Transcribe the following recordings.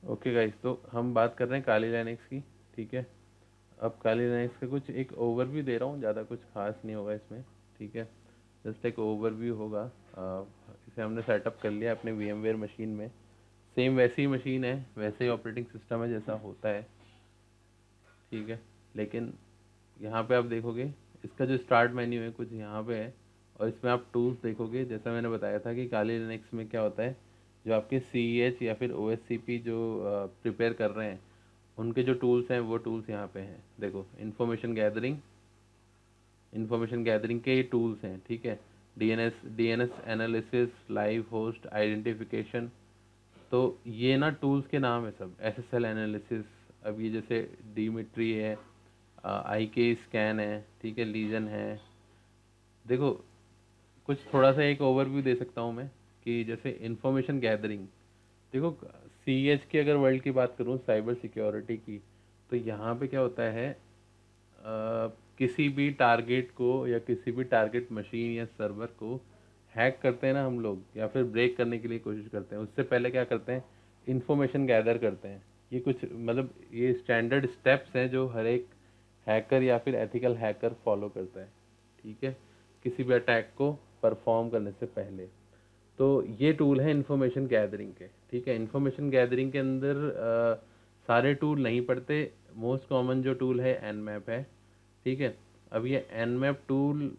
Okay guys, तो हम बात कर रहे हैं काली लाइनेक्स की। ठीक है, अब काली लाइनेक्स का कुछ एक ओवरव्यू दे रहा हूँ, ज़्यादा कुछ खास नहीं होगा इसमें। ठीक है, जस्ट एक ओवरव्यू होगा। इसे हमने सेटअप कर लिया अपने VMware मशीन में। सेम वैसी ही मशीन है, वैसे ही ऑपरेटिंग सिस्टम है जैसा होता है। ठीक है, लेकिन यहाँ पे आप देखोगे इसका जो स्टार्ट मेन्यू है कुछ यहाँ पे है, और इसमें आप टूल्स देखोगे। जैसा मैंने बताया था कि काली लिनक्स में क्या होता है, जो आपके CEH या फिर OSCP जो प्रिपेयर कर रहे हैं, उनके जो टूल्स हैं वो टूल्स यहाँ पे हैं। देखो, इन्फॉर्मेशन गैदरिंग के ये टूल्स हैं। ठीक है, DNS analysis, live host identification. तो ये ना टूल्स के नाम है सब। SSL एनालिसिस, अब ये जैसे डीमिट्री है, IK स्कैन है, ठीक है, लीजन है। देखो, कुछ थोड़ा सा एक ओवरव्यू दे सकता हूँ मैं कि जैसे इंफॉर्मेशन गैदरिंग। देखो, CEH की अगर वर्ल्ड की बात करूँ, साइबर सिक्योरिटी की, तो यहाँ पे क्या होता है, किसी भी टारगेट को या किसी भी टारगेट मशीन या सर्वर को हैक करते हैं ना हम लोग, या फिर ब्रेक करने के लिए कोशिश करते हैं, उससे पहले क्या करते हैं, इंफॉर्मेशन गैदर करते हैं। ये कुछ मतलब ये स्टैंडर्ड स्टेप्स हैं जो हर एक हैकर या फिर एथिकल हैकर फॉलो करता है। ठीक है, किसी भी अटैक को परफॉर्म करने से पहले। तो ये टूल है इन्फॉर्मेशन गैदरिंग के। ठीक है, इन्फॉर्मेशन गैदरिंग के अंदर सारे टूल नहीं पड़ते। मोस्ट कॉमन जो टूल है Nmap है। ठीक है, अब ये Nmap टूल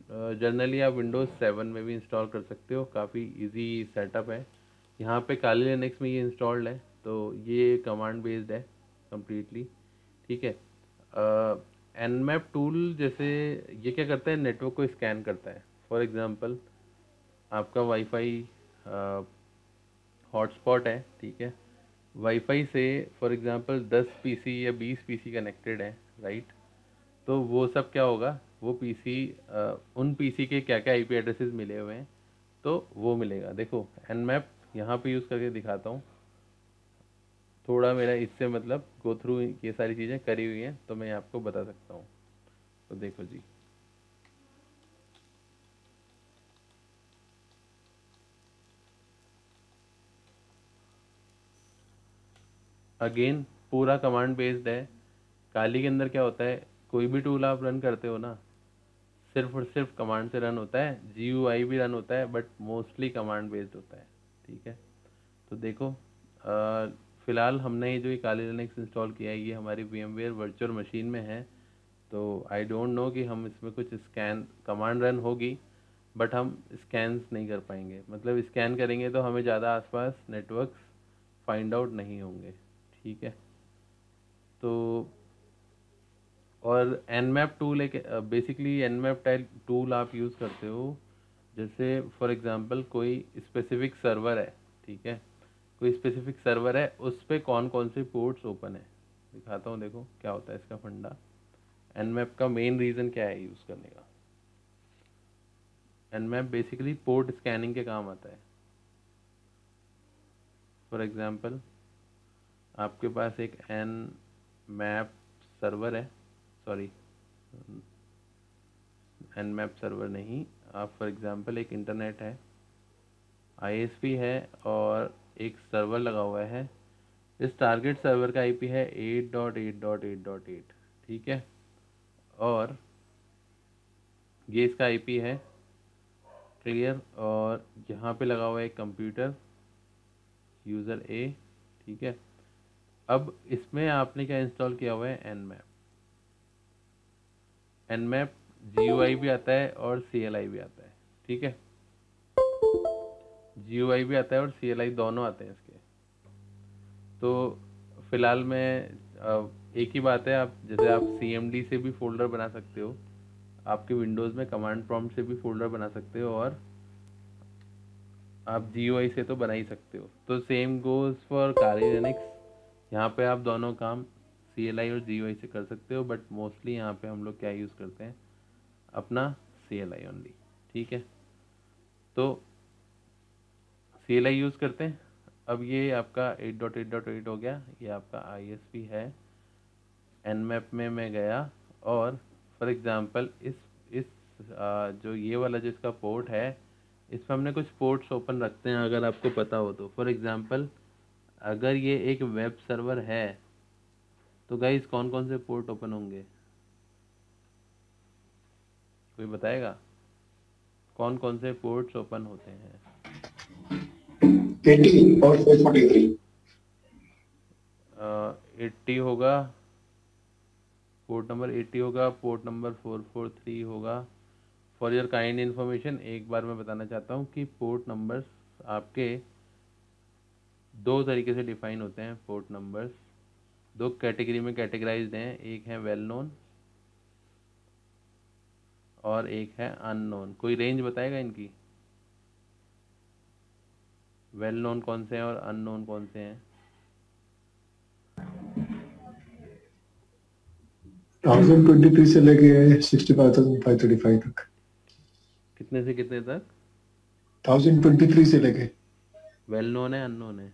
जनरली आप Windows 7 में भी इंस्टॉल कर सकते हो, काफ़ी इजी सेटअप है। यहाँ पे काली लिनक्स में ये इंस्टॉल्ड है, तो ये कमांड बेस्ड है कम्प्लीटली। ठीक है, Nmap टूल जैसे ये क्या करता है, नेटवर्क को स्कैन करता है। फॉर एग्जांपल, आपका वाईफाई हॉटस्पॉट है। ठीक है, वाईफाई से फॉर एग्जांपल 10 PC या 20 PC कनेक्टेड है, राइट। तो वो सब क्या होगा, वो पीसी, उन पीसी के क्या क्या IP एड्रेसेस मिले हुए हैं, तो वो मिलेगा। देखो, Nmap यहाँ पे यूज़ करके दिखाता हूँ। थोड़ा मेरा इससे मतलब गो थ्रू ये सारी चीज़ें करी हुई हैं, तो मैं आपको बता सकता हूँ। तो देखो जी, अगेन पूरा कमांड बेस्ड है। काली के अंदर क्या होता है, कोई भी टूल आप रन करते हो ना, सिर्फ और सिर्फ कमांड से रन होता है। GUI भी रन होता है, बट मोस्टली कमांड बेस्ड होता है। ठीक है, तो देखो, फिलहाल हमने ये जो ये काली लिनक्स इंस्टॉल किया है, ये हमारी VMware वर्चुअल मशीन में है। तो आई डोंट नो कि हम इसमें कुछ स्कैन कमांड रन होगी, बट हम स्कैन्स नहीं कर पाएंगे। मतलब स्कैन करेंगे तो हमें ज़्यादा आसपास नेटवर्क्स फाइंड आउट नहीं होंगे। ठीक है, तो और Nmap टूल एक बेसिकली Nmap टाइप टूल आप यूज़ करते हो। जैसे फॉर एग्जांपल कोई स्पेसिफिक सर्वर है। ठीक है, कोई स्पेसिफिक सर्वर है, उस पे कौन कौन से पोर्ट्स ओपन है, दिखाता हूँ। देखो क्या होता है इसका फंडा। Nmap का मेन रीज़न क्या है यूज़ करने का। Nmap बेसिकली पोर्ट स्कैनिंग के काम आता है। फॉर एग्जांपल, आपके पास एक Nmap सर्वर है, सॉरी, Nmap सर्वर नहीं, आप फॉर एग्जांपल एक इंटरनेट है, ISP है, और एक सर्वर लगा हुआ है। इस टारगेट सर्वर का IP है 8.8.8.8। ठीक है, और ये इसका IP है, क्लियर। और यहाँ पे लगा हुआ है एक कंप्यूटर, यूज़र A। ठीक है, अब इसमें आपने क्या इंस्टॉल किया हुआ है, Nmap। Nmap GUI भी आता है और CLI भी आता है। ठीक है, GUI भी आता है और CLI दोनों आते हैं इसके। तो फिलहाल मैं एक ही बात है, आप जैसे आप CMD से भी फोल्डर बना सकते हो, आपके विंडोज़ में कमांड प्रॉम्प्ट से भी फोल्डर बना सकते हो, और आप GUI से तो बना ही सकते हो। तो same goes for Kali Linux. यहाँ पे आप दोनों काम CLI और GUI से कर सकते हो, बट मोस्टली यहाँ पे हम लोग क्या यूज़ करते हैं, अपना CLI ओनली। ठीक है, तो CLI यूज़ करते हैं। अब ये आपका 8.8.8 हो गया, ये आपका ISP है। Nmap में मैं गया, और फॉर एग्ज़ाम्पल इस जो ये वाला जो इसका पोर्ट है, इसमें हमने कुछ पोर्ट्स ओपन रखते हैं, अगर आपको पता हो तो। फॉर एग्ज़ाम्पल, अगर ये एक वेब सर्वर है तो गाइस कौन कौन से पोर्ट ओपन होंगे, कोई बताएगा कौन कौन से पोर्ट्स ओपन होते हैं? 80 और 443। 80 होगा, पोर्ट नंबर 80 होगा, पोर्ट नंबर 443 होगा। फॉर योर काइंड इन्फॉर्मेशन एक बार मैं बताना चाहता हूँ कि पोर्ट नंबर्स आपके दो तरीके से डिफाइन होते हैं। पोर्ट नंबर्स दो कैटेगरी में कैटेगराइज्ड हैं, एक है वेल नोन और एक है अननोन। कोई रेंज बताएगा इनकी, वेल नोन कौन से हैं और अननोन कौन से हैं? 1023 से लेके 65,535 तक। कितने से कितने तक? 1023 से लेके वेल नोन है अननोन है?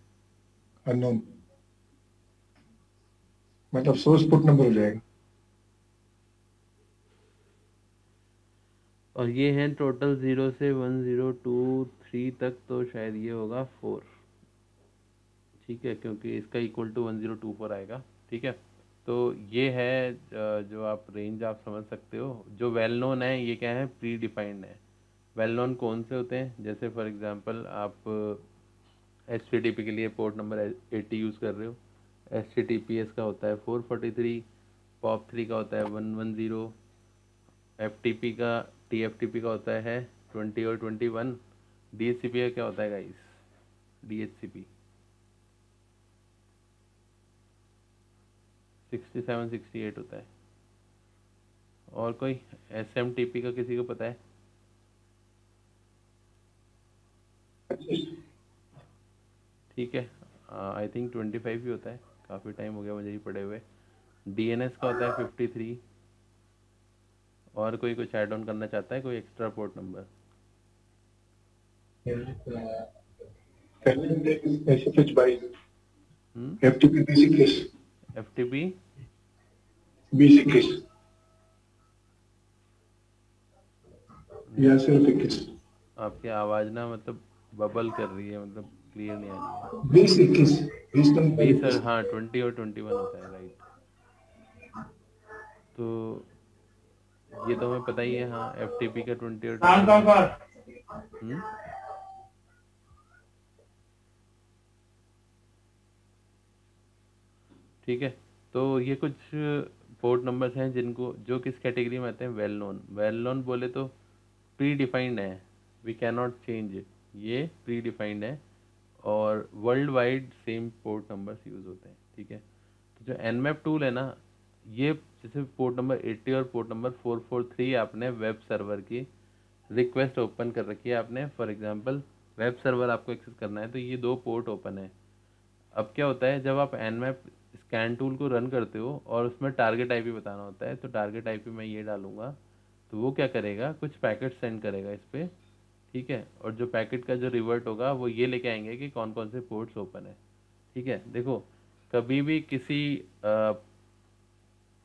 अननोन, मतलब सोर्स पोर्ट नंबर हो जाएगा। और ये हैं टोटल 0 से 1023 तक, तो शायद ये होगा 4। ठीक है, क्योंकि इसका इक्वल टू 1024 आएगा। ठीक है, तो ये है जो आप रेंज आप समझ सकते हो। जो वेल नोन है ये क्या है, प्री डिफाइंड है। वेल नोन कौन से होते हैं, जैसे फॉर एग्जांपल आप HTTP के लिए पोर्ट नंबर 80 यूज़ कर रहे हो, HTTPS का होता है 443, POP3 का होता है 110, FTP का TFTP का होता है 20 और 21, DHCP का क्या होता है गाइस, DHCP 67 68 होता है। और कोई SMTP का किसी को पता है? ठीक है, आई थिंक 25 ही होता है, काफ़ी टाइम हो गया मुझे ही पढ़े हुए। DNS का होता है 53। और कोई कुछ ऐड ऑन करना चाहता है, कोई एक्स्ट्रा पोर्ट नंबर? SFH 22, हम्म, FTP 2021, FTP 2021 या सिर्फ 21। आपकी आवाज़ ना मतलब बबल कर रही है, मतलब क्लियर नहीं आ रही है। 2021, 20 नंबर 20 और 21। हाँ 20 और 21 होता है, राइट। तो ये तो हमें पता ही है, हाँ FTP का 20 और 21। हम्म, ठीक है। तो ये कुछ पोर्ट नंबर्स हैं जिनको जो किस कैटेगरी में आते हैं, वेल नोन। वेल नोन बोले तो प्री डिफाइंड है, we can not change it, ये प्री डिफाइंड है और worldwide same port numbers use होते हैं। ठीक है, तो जो nmap टूल है ना, ये जैसे पोर्ट नंबर 80 और पोर्ट नंबर 443 आपने वेब सर्वर की रिक्वेस्ट ओपन कर रखी है आपने, फॉर एग्जांपल वेब सर्वर आपको एक्सेस करना है तो ये दो पोर्ट ओपन है। अब क्या होता है, जब आप nmap स्कैन टूल को रन करते हो और उसमें टारगेट आईपी बताना होता है, तो टारगेट आईपी मैं ये डालूंगा, तो वो क्या करेगा, कुछ पैकेट सेंड करेगा इस पर। ठीक है, और जो पैकेट का जो रिवर्ट होगा वो ये लेके आएंगे कि कौन कौन से पोर्ट्स ओपन है। ठीक है, देखो कभी भी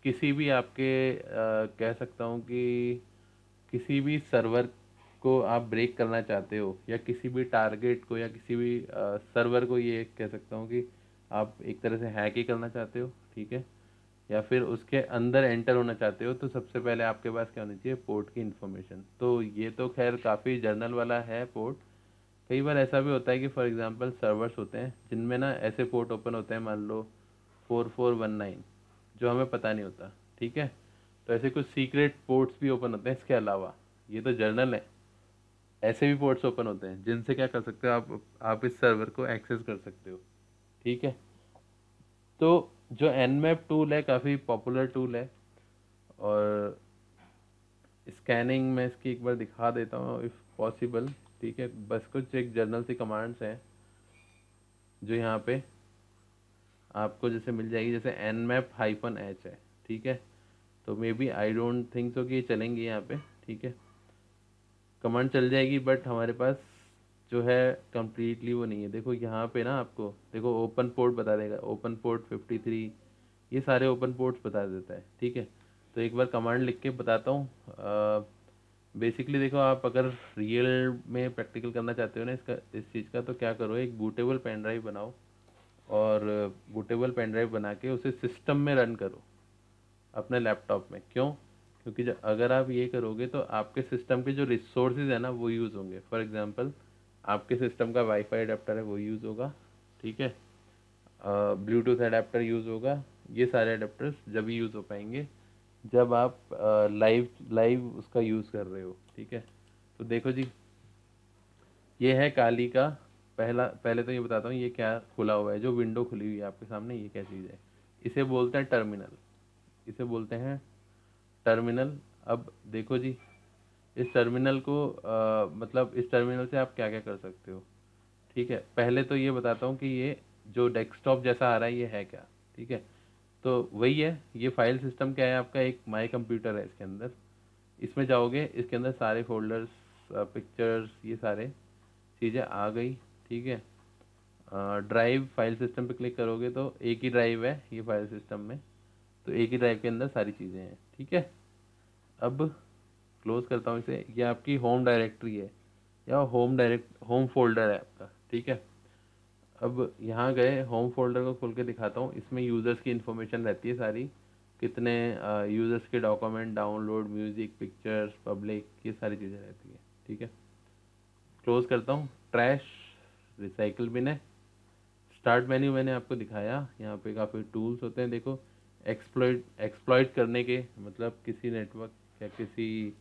किसी भी आपके कह सकता हूँ कि किसी भी सर्वर को आप ब्रेक करना चाहते हो, या किसी भी टारगेट को या किसी भी सर्वर को, ये कह सकता हूँ कि आप एक तरह से हैक ही करना चाहते हो, ठीक है, या फिर उसके अंदर एंटर होना चाहते हो, तो सबसे पहले आपके पास क्या होनी चाहिए, पोर्ट की इन्फॉर्मेशन। तो ये तो खैर काफ़ी जर्नल वाला है पोर्ट। कई बार ऐसा भी होता है कि फॉर एग्जांपल सर्वर्स होते हैं जिनमें ना ऐसे पोर्ट ओपन होते हैं, मान लो 4419, जो हमें पता नहीं होता। ठीक है, तो ऐसे कुछ सीक्रेट पोर्ट्स भी ओपन होते हैं इसके अलावा, ये तो जर्नल है। ऐसे भी पोर्ट्स ओपन होते हैं जिनसे क्या कर सकते हो आप इस सर्वर को एक्सेस कर सकते हो। ठीक है, तो जो nmap टूल है काफ़ी पॉपुलर टूल है, और स्कैनिंग में इसकी एक बार दिखा देता हूँ इफ़ पॉसिबल। ठीक है, बस कुछ एक जर्नल सी कमांड्स हैं जो यहाँ पे आपको जैसे मिल जाएगी, जैसे nmap-h है। ठीक है, तो maybe I don't think so कि ये चलेंगी यहाँ पे। ठीक है, कमांड चल जाएगी बट हमारे पास जो है कम्प्लीटली वो नहीं है। देखो यहाँ पे ना, आपको देखो ओपन पोर्ट बता देगा, ओपन पोर्ट 53, ये सारे ओपन पोर्ट्स बता देता है। ठीक है, तो एक बार कमांड लिख के बताता हूँ। बेसिकली देखो, आप अगर रियल में प्रैक्टिकल करना चाहते हो ना इसका, इस चीज़ का, तो क्या करो, एक बूटेबल पेन ड्राइव बनाओ और बूटेबल पेन ड्राइव बना के उसे सिस्टम में रन करो अपने लैपटॉप में। क्यों? क्योंकि जब अगर आप ये करोगे तो आपके सिस्टम के जो रिसोर्सेज है ना वो यूज़ होंगे। फॉर एग्जांपल आपके सिस्टम का वाईफाई अडेप्टर है वो यूज़ होगा, ठीक है, ब्लूटूथ अडेप्टर यूज़ होगा। ये सारे अडेप्टर्स जब ही यूज़ हो पाएंगे जब आप लाइव लाइव उसका यूज़ कर रहे हो, ठीक है। तो देखो जी, ये है काली का पहले तो ये बताता हूँ ये क्या खुला हुआ है, जो विंडो खुली हुई है आपके सामने, ये क्या चीज़ है? इसे बोलते हैं टर्मिनल, इसे बोलते हैं टर्मिनल। अब देखो जी, इस टर्मिनल को मतलब इस टर्मिनल से आप क्या क्या कर सकते हो, ठीक है। पहले तो ये बताता हूँ कि ये जो डेस्कटॉप जैसा आ रहा है ये है क्या, ठीक है। तो वही है, ये फाइल सिस्टम क्या है आपका, एक माई कंप्यूटर है इसके अंदर। इसमें जाओगे, इसके अंदर सारे फोल्डर्स, पिक्चर्स, ये सारे चीज़ें आ गई, ठीक है। ड्राइव फाइल सिस्टम पे क्लिक करोगे तो एक ही ड्राइव है ये फाइल सिस्टम में, तो एक ही ड्राइव के अंदर सारी चीज़ें हैं, ठीक है। अब क्लोज करता हूँ इसे। ये आपकी होम डायरेक्टरी है या होम फोल्डर है आपका, ठीक है। अब यहाँ गए, होम फोल्डर को खोल के दिखाता हूँ। इसमें यूज़र्स की इन्फॉर्मेशन रहती है सारी, कितने यूज़र्स के document, download, music, pictures, public, ये सारी चीज़ें रहती है, ठीक है। क्लोज करता हूँ। ट्रैश, रिसाइकल बिन है। स्टार्ट मेन्यू मैंने आपको दिखाया, यहाँ पे काफ़ी टूल्स होते हैं। देखो, एक्सप्लॉइट करने के मतलब किसी नेटवर्क या किसी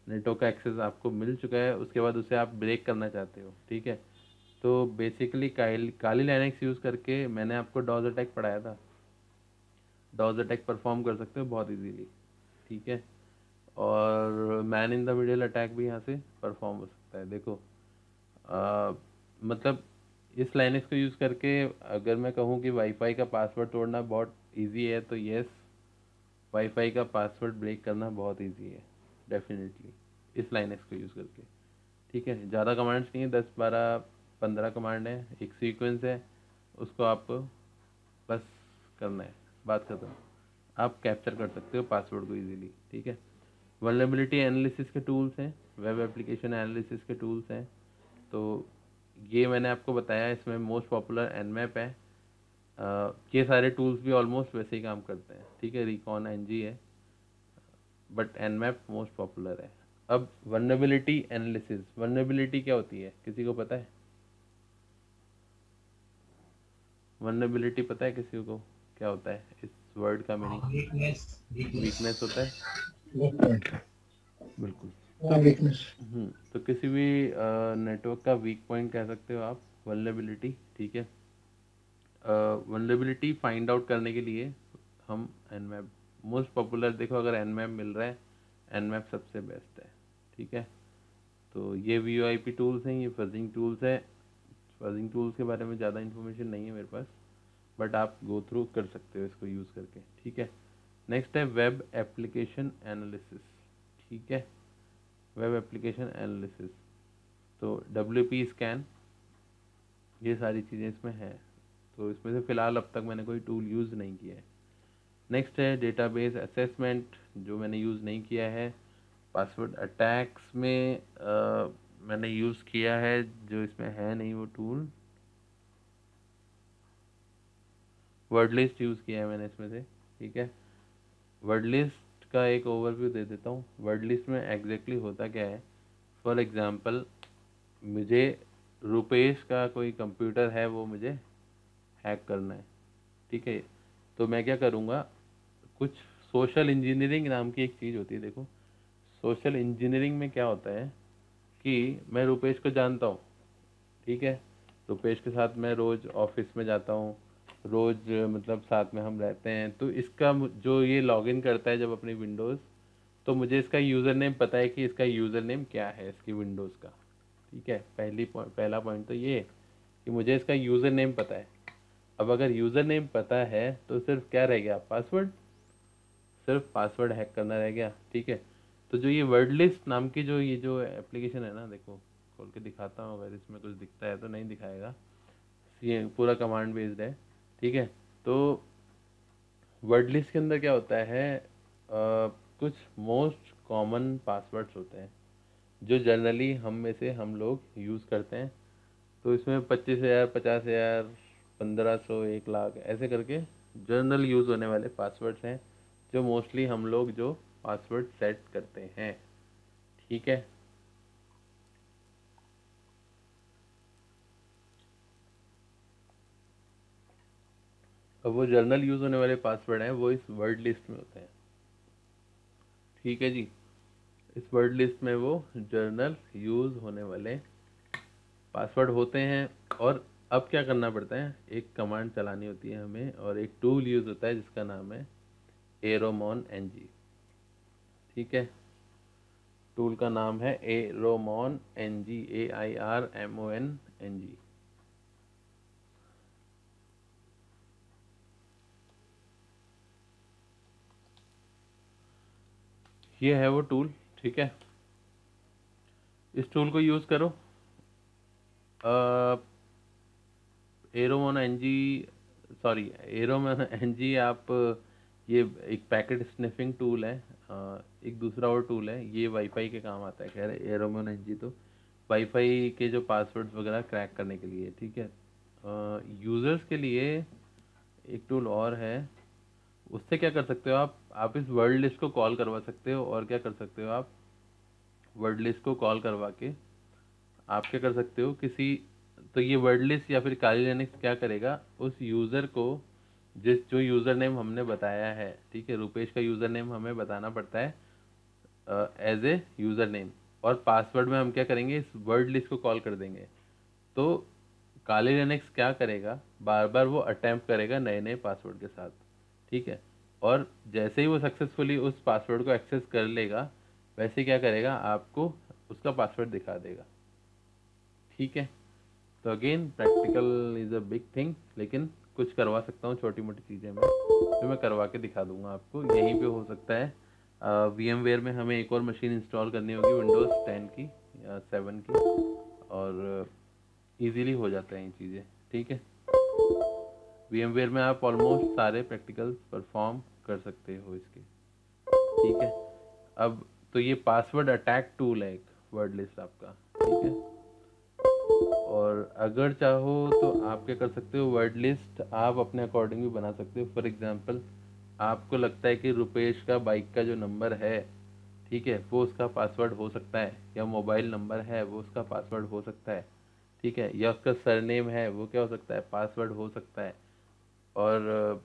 नेटवर्क का एक्सेस आपको मिल चुका है, उसके बाद उसे आप ब्रेक करना चाहते हो, ठीक है। तो बेसिकली काली लाइनक्स यूज़ करके मैंने आपको डॉज अटैक पढ़ाया था। डॉज अटैक परफॉर्म कर सकते हो बहुत इजीली, ठीक है। और man in the middle attack भी यहाँ से परफॉर्म हो सकता है। देखो, आ, मतलब इस लाइनक्स को यूज़ करके अगर मैं कहूँ कि वाईफाई का पासवर्ड तोड़ना बहुत इजी है, तो यस, वाईफाई का पासवर्ड ब्रेक करना बहुत इजी है डेफिनेटली, इस लाइनक्स को यूज़ करके, ठीक है। ज़्यादा कमांड्स नहीं है, 10 12 15 कमांड है, एक सीक्वेंस है, उसको आपको बस करना है, बात खत्म। आप कैप्चर कर सकते हो पासवर्ड को इजीली, ठीक है। वल्नरेबिलिटी एनालिसिस के टूल्स हैं, वेब एप्लीकेशन एनालिसिस के टूल्स हैं। तो ये मैंने आपको बताया, इसमें मोस्ट पॉपुलर nmap है। ये सारे टूल्स भी ऑलमोस्ट वैसे ही काम करते हैं, ठीक है। रिकॉन एनजी है, बट nmap मोस्ट पॉपुलर है। अब वल्नरेबिलिटी एनालिसिस, वल्नरेबिलिटी क्या होती है, किसी को पता है? वल्नरेबिलिटी पता है किसी को क्या होता है, इस वर्ड का मीनिंग? वीकनेस वीकनेस होता है, Weak point. बिल्कुल। तो Weakness. तो किसी भी नेटवर्क का वीक पॉइंट कह सकते हो आप, वल्नरेबिलिटी, ठीक है। वल्नरेबिलिटी फाइंड आउट करने के लिए हम nmap मोस्ट पॉपुलर, देखो अगर nmap मिल रहा है, nmap सबसे बेस्ट है, ठीक है। तो ये VoIP टूल्स हैं, ये फजिंग टूल्स है। फजिंग टूल्स के बारे में ज़्यादा इन्फॉर्मेशन नहीं है मेरे पास, बट आप गो थ्रू कर सकते हो इसको यूज़ करके, ठीक है। नेक्स्ट है वेब एप्लीकेशन एनालिसिस, ठीक है। वेब एप्लीकेशन एनालिसिस, तो WP स्कैन, ये सारी चीज़ें इसमें हैं। तो इसमें से फ़िलहाल अब तक मैंने कोई टूल यूज़ नहीं किया है। नेक्स्ट है डेटाबेस असेसमेंट, जो मैंने यूज़ नहीं किया है। पासवर्ड अटैक्स में मैंने यूज़ किया है, जो इसमें है नहीं वो टूल। वर्ड लिस्ट यूज़ किया है मैंने इसमें से, ठीक है। वर्ड लिस्ट का एक ओवरव्यू दे देता हूँ। वर्ड लिस्ट में एग्जैक्टली होता क्या है, फॉर एग्ज़ाम्पल मुझे रुपेश का कोई कंप्यूटर है, वो मुझे हैक करना है, ठीक है। तो मैं क्या करूँगा, कुछ सोशल इंजीनियरिंग नाम की एक चीज़ होती है। देखो, सोशल इंजीनियरिंग में क्या होता है कि मैं रुपेश को जानता हूँ, ठीक है। रुपेश के साथ मैं रोज़ ऑफिस में जाता हूँ, रोज़ मतलब साथ में हम रहते हैं। तो इसका जो ये लॉगिन करता है जब अपनी विंडोज़, तो मुझे इसका यूज़र नेम पता है कि इसका यूज़र नेम क्या है इसकी विंडोज़ का, ठीक है। पहला पॉइंट तो ये है कि मुझे इसका यूज़र नेम पता है। अब अगर यूज़र नेम पता है तो सिर्फ क्या रह गया, पासवर्ड, सिर्फ पासवर्ड हैक करना रह गया, ठीक है। तो जो ये वर्ड लिस्ट नाम की जो एप्लीकेशन है ना, देखो खोल के दिखाता हूँ, अगर इसमें कुछ दिखता है तो नहीं दिखाएगा, ये पूरा कमांड बेस्ड है, ठीक है। तो वर्ड लिस्ट के अंदर क्या होता है, कुछ मोस्ट कॉमन पासवर्ड्स होते हैं जो जनरली हम में से हम लोग यूज़ करते हैं। तो इसमें 25,000, 50,000, 1500, 1 लाख ऐसे करके जनरल यूज़ होने वाले पासवर्ड्स हैं जो मोस्टली हम लोग जो पासवर्ड सेट करते हैं। ठीक है, अब वो जर्नल यूज़ होने वाले पासवर्ड हैं वो इस वर्ड लिस्ट में होते हैं। ठीक है जी, इस वर्ड लिस्ट में वो जर्नल यूज़ होने वाले पासवर्ड होते हैं। और अब क्या करना पड़ता है, एक कमांड चलानी होती है हमें और एक टूल यूज़ होता है जिसका नाम है एरोमॉन एनजी। ठीक है, टूल का नाम है एरोमॉन एनजी, AIRMON NG। ये है वो टूल। ठीक है, इस टूल को यूज़ करो। एरोमॉन एनजी, सॉरी एरोमॉन एनजी, आप ये एक पैकेट स्निफिंग टूल है। एक दूसरा और टूल है, ये वाईफाई के काम आता है। खैर एरोमॉन एनजी तो वाईफाई के जो पासवर्ड्स वगैरह क्रैक करने के लिए। ठीक है, यूज़र्स के लिए एक टूल और है, उससे क्या कर सकते हो आप इस वर्ड लिस्ट को कॉल करवा सकते हो। और क्या कर सकते हो, आप वर्ड लिस्ट को कॉल करवा के आप क्या कर सकते हो, किसी तो ये वर्ड लिस्ट या फिर काली लिनक्स क्या करेगा, उस यूज़र को जो यूज़र नेम हमने बताया है, ठीक है, रुपेश का यूज़र नेम हमें बताना पड़ता है एज ए यूज़र नेम, और पासवर्ड में हम क्या करेंगे, इस वर्ड लिस्ट को कॉल कर देंगे। तो काली लिनक्स क्या करेगा, बार बार वो अटैम्प्ट करेगा नए नए पासवर्ड के साथ। ठीक है, और जैसे ही वो सक्सेसफुली उस पासवर्ड को एक्सेस कर लेगा, वैसे क्या करेगा, आपको उसका पासवर्ड दिखा देगा। ठीक है, तो again practical is a big thing, लेकिन कुछ करवा सकता हूँ छोटी मोटी चीज़ें मैं जो मैं करवा के दिखा दूंगा आपको। यहीं पे हो सकता है VMware में हमें एक और मशीन इंस्टॉल करनी होगी, विंडोज़ 10 की या 7 की, और इजीली हो जाता है ये चीज़ें। ठीक है, VMware में आप ऑलमोस्ट सारे प्रैक्टिकल्स परफॉर्म कर सकते हो इसके। ठीक है, अब तो ये पासवर्ड अटैक टूल है एक वर्ड लिस्ट आपका। ठीक है, और अगर चाहो तो आप क्या कर सकते हो, वर्ड लिस्ट आप अपने अकॉर्डिंग भी बना सकते हो। फॉर एग्जांपल, आपको लगता है कि रुपेश का बाइक का जो नंबर है, ठीक है, वो उसका पासवर्ड हो सकता है, या मोबाइल नंबर है वो उसका पासवर्ड हो सकता है। ठीक है, या उसका सरनेम है वो क्या हो सकता है, पासवर्ड हो सकता है। और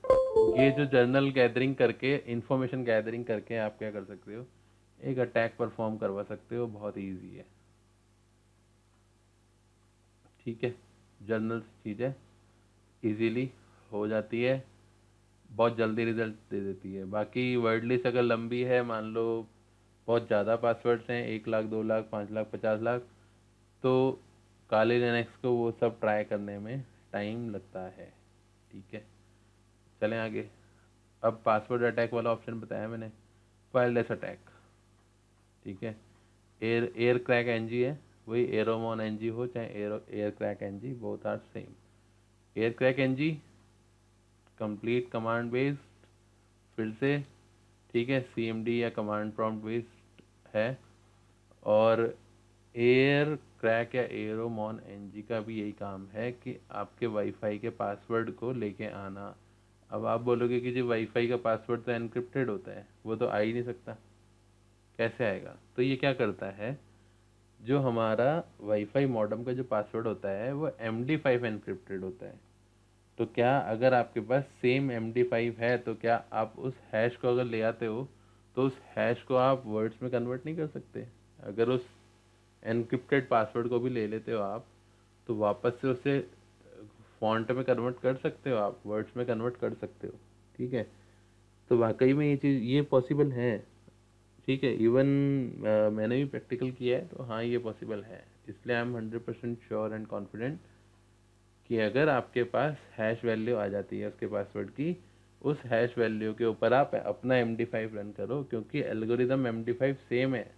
ये जो जर्नल गैदरिंग करके, इंफॉर्मेशन गैदरिंग करके आप क्या कर सकते हो, एक अटैक परफॉर्म करवा सकते हो। बहुत ईजी है। ठीक है, जर्नल चीज़ें इजीली हो जाती है, बहुत जल्दी रिजल्ट दे देती है। बाकी वर्ड लिस्ट अगर लंबी है, मान लो बहुत ज़्यादा पासवर्ड्स हैं, 1 लाख, 2 लाख, 5 लाख, 50 लाख, तो काले लिनक्स को वो सब ट्राई करने में टाइम लगता है। ठीक है, चलें आगे। अब पासवर्ड अटैक वाला ऑप्शन बताया मैंने, वायरलेस अटैक। ठीक है, एयर क्रैक एनजी है, वही एरोमॉन एनजी हो चाहे aircrack NG, both are same. Aircrack NG complete command based, फिर से, ठीक है, CMD या कमांड प्रॉम्प्ट बेस्ड है। और एयर क्रैक या एरोमॉन एनजी का भी यही काम है कि आपके वाईफाई के पासवर्ड को लेके आना। अब आप बोलोगे कि जो वाईफाई का पासवर्ड तो एनक्रिप्टेड होता है, वो तो आ ही नहीं सकता, कैसे आएगा। तो ये क्या करता है, जो हमारा वाईफाई मॉडेम का जो पासवर्ड होता है वो MD5 एनक्रिप्टेड होता है। तो क्या अगर आपके पास सेम MD5 है, तो क्या आप उस हैश को अगर ले आते हो, तो उस हैश को आप वर्ड्स में कन्वर्ट नहीं कर सकते। अगर उस एनक्रिप्टेड पासवर्ड को भी ले लेते हो आप, तो वापस से उसे फॉन्ट में कन्वर्ट कर सकते हो, आप वर्ड्स में कन्वर्ट कर सकते हो। ठीक है, तो वाकई में ये चीज़ ये पॉसिबल है। ठीक है, इवन मैंने भी प्रैक्टिकल किया है, तो हाँ ये पॉसिबल है। इसलिए I am 100% sure and confident कि अगर आपके पास हैश वैल्यू आ जाती है उसके पासवर्ड की, उस हैश वैल्यू के ऊपर आप अपना MD5 रन करो, क्योंकि एल्गोरिदम MD5 सेम है।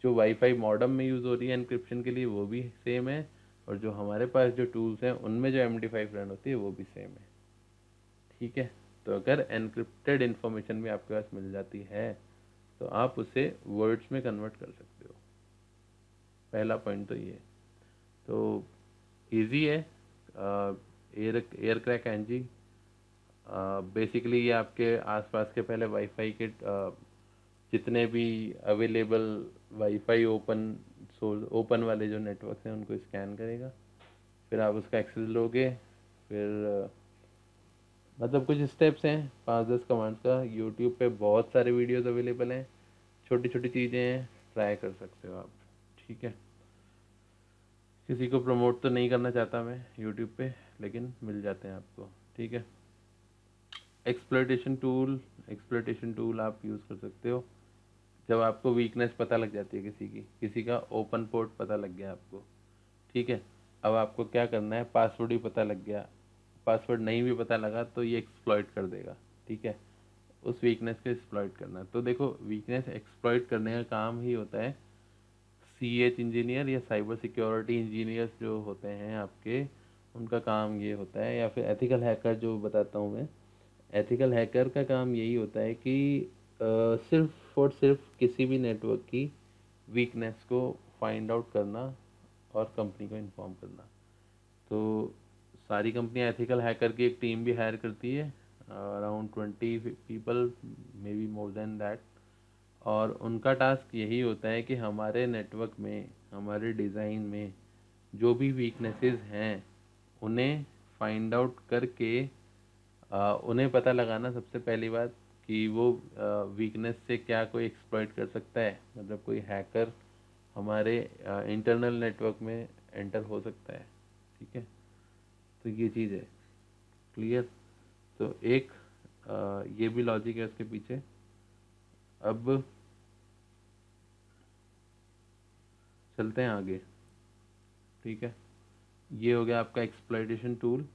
जो वाईफाई मॉडेम में यूज़ हो रही है एनक्रिप्शन के लिए वो भी सेम है, और जो हमारे पास जो टूल्स हैं उनमें जो MD5 रन होती है वो भी सेम है। ठीक है, तो अगर एनक्रिप्टेड इन्फॉर्मेशन भी आपके पास मिल जाती है, तो आप उसे वर्ड्स में कन्वर्ट कर सकते हो। पहला पॉइंट तो ये, तो इजी है। Air crack NG. बेसिकली ये आपके आसपास के पहले वाईफाई के जितने भी अवेलेबल वाईफाई ओपन वाले जो नेटवर्क हैं उनको स्कैन करेगा, फिर आप उसका एक्सेस लोगे। फिर मतलब कुछ स्टेप्स हैं, 5-10 कमांड्स का। यूट्यूब पे बहुत सारे वीडियोस अवेलेबल हैं, छोटी छोटी चीज़ें हैं, ट्राई कर सकते हो आप। ठीक है, किसी को प्रमोट तो नहीं करना चाहता मैं यूट्यूब पे, लेकिन मिल जाते हैं आपको। ठीक है, एक्सप्लॉयटेशन टूल आप यूज़ कर सकते हो जब आपको वीकनेस पता लग जाती है किसी का ओपन पोर्ट पता लग गया आपको। ठीक है, अब आपको क्या करना है, पासवर्ड भी पता लग गया, पासवर्ड नहीं भी पता लगा तो ये एक्सप्लॉइट कर देगा। ठीक है, उस वीकनेस को एक्सप्लॉइट करना। तो देखो, वीकनेस एक्सप्लॉइट करने का काम ही होता है सीएच इंजीनियर या साइबर सिक्योरिटी इंजीनियर्स जो होते हैं आपके, उनका काम ये होता है। या फिर एथिकल हैकर जो बताता हूँ मैं, एथिकल हैकर का काम यही होता है कि सिर्फ और सिर्फ किसी भी नेटवर्क की वीकनेस को फाइंड आउट करना और कंपनी को इन्फॉर्म करना। तो सारी कंपनियां एथिकल हैकर की एक टीम भी हायर करती है, around 20 people, may be more than that. और उनका टास्क यही होता है कि हमारे नेटवर्क में, हमारे डिज़ाइन में जो भी वीकनेसेस हैं उन्हें फाइंड आउट करके उन्हें पता लगाना सबसे पहली बात कि वो वीकनेस से क्या कोई एक्सप्लॉइट कर सकता है, मतलब कोई हैकर हमारे इंटरनल नेटवर्क में एंटर हो सकता है। ठीक है, तो ये चीज़ है। क्लियर? तो एक ये भी लॉजिक है उसके पीछे। अब चलते हैं आगे। ठीक है, ये हो गया आपका एक्सप्लॉइटेशन टूल।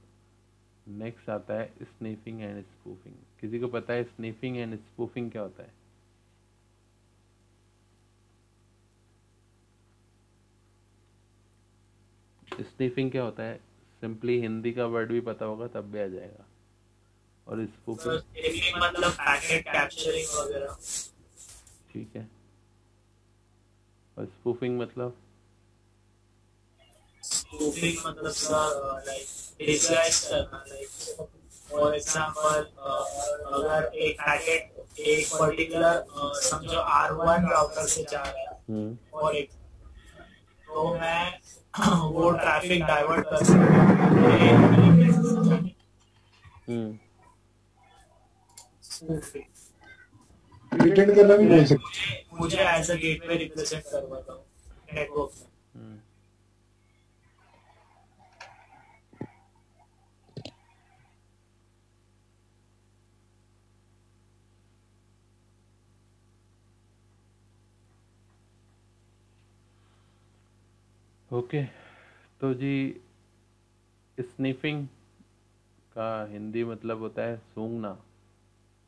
नेक्स्ट आता है स्निफिंग एंड स्पूफिंग। किसी को पता है स्निफिंग एंड स्पूफिंग क्या होता है? स्निफिंग क्या होता है? सिंपली हिंदी का वर्ड भी पता होगा तब भी आ जाएगा। और स्पूफिंग मतलब पैकेट कैप्चरिंग वगैरह। ठीक है, और स्पूफिंग मतलब? स्पूफिंग मतलब सर लाइक डिसगाइज करना, लाइक फॉर एग्जांपल अगर एक पैकेट एक पर्टिकुलर समझो R1 राउटर से जा रहा है और एक, तो मैं वो ट्रैफिक डाइवर्ट कर सकता हूँ। स्पूफिंग प्रिटेंड करना भी बोल सकते। मुझे एज अ गेटवे रिप्रेजेंट करवाता हूँ नेटवर्क में। ओके, तो जी स्निफिंग का हिंदी मतलब होता है सूंघना।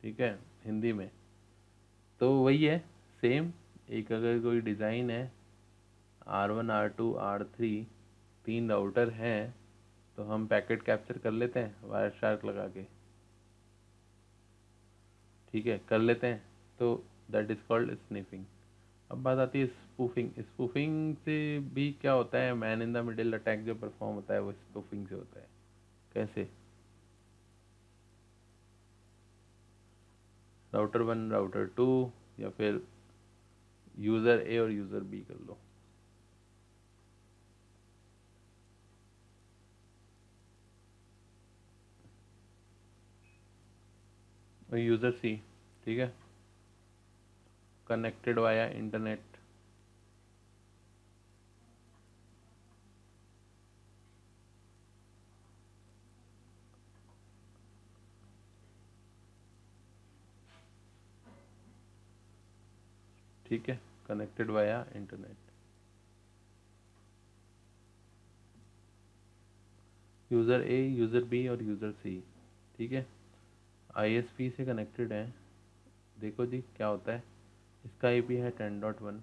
ठीक है, हिंदी में तो वही है सेम। एक अगर कोई डिज़ाइन है, R1 R2 R3, 3 राउटर हैं, तो हम पैकेट कैप्चर कर लेते हैं वायर शार्क लगा के। ठीक है, कर लेते हैं, तो दैट इज़ कॉल्ड स्निफिंग। अब बात आती है स्पूफिंग। स्पूफिंग से भी क्या होता है, man in the middle attack जो परफॉर्म होता है वो स्पूफिंग से होता है। कैसे? राउटर 1 राउटर 2, या फिर यूज़र ए और यूज़र बी कर लो। और यूज़र सी, ठीक है, कनेक्टेड वाया इंटरनेट। ठीक है, connected via internet. User A, user B और यूज़र सी। ठीक है, आईएसपी से कनेक्टेड है। देखो जी क्या होता है, इसका आईपी है 10.1,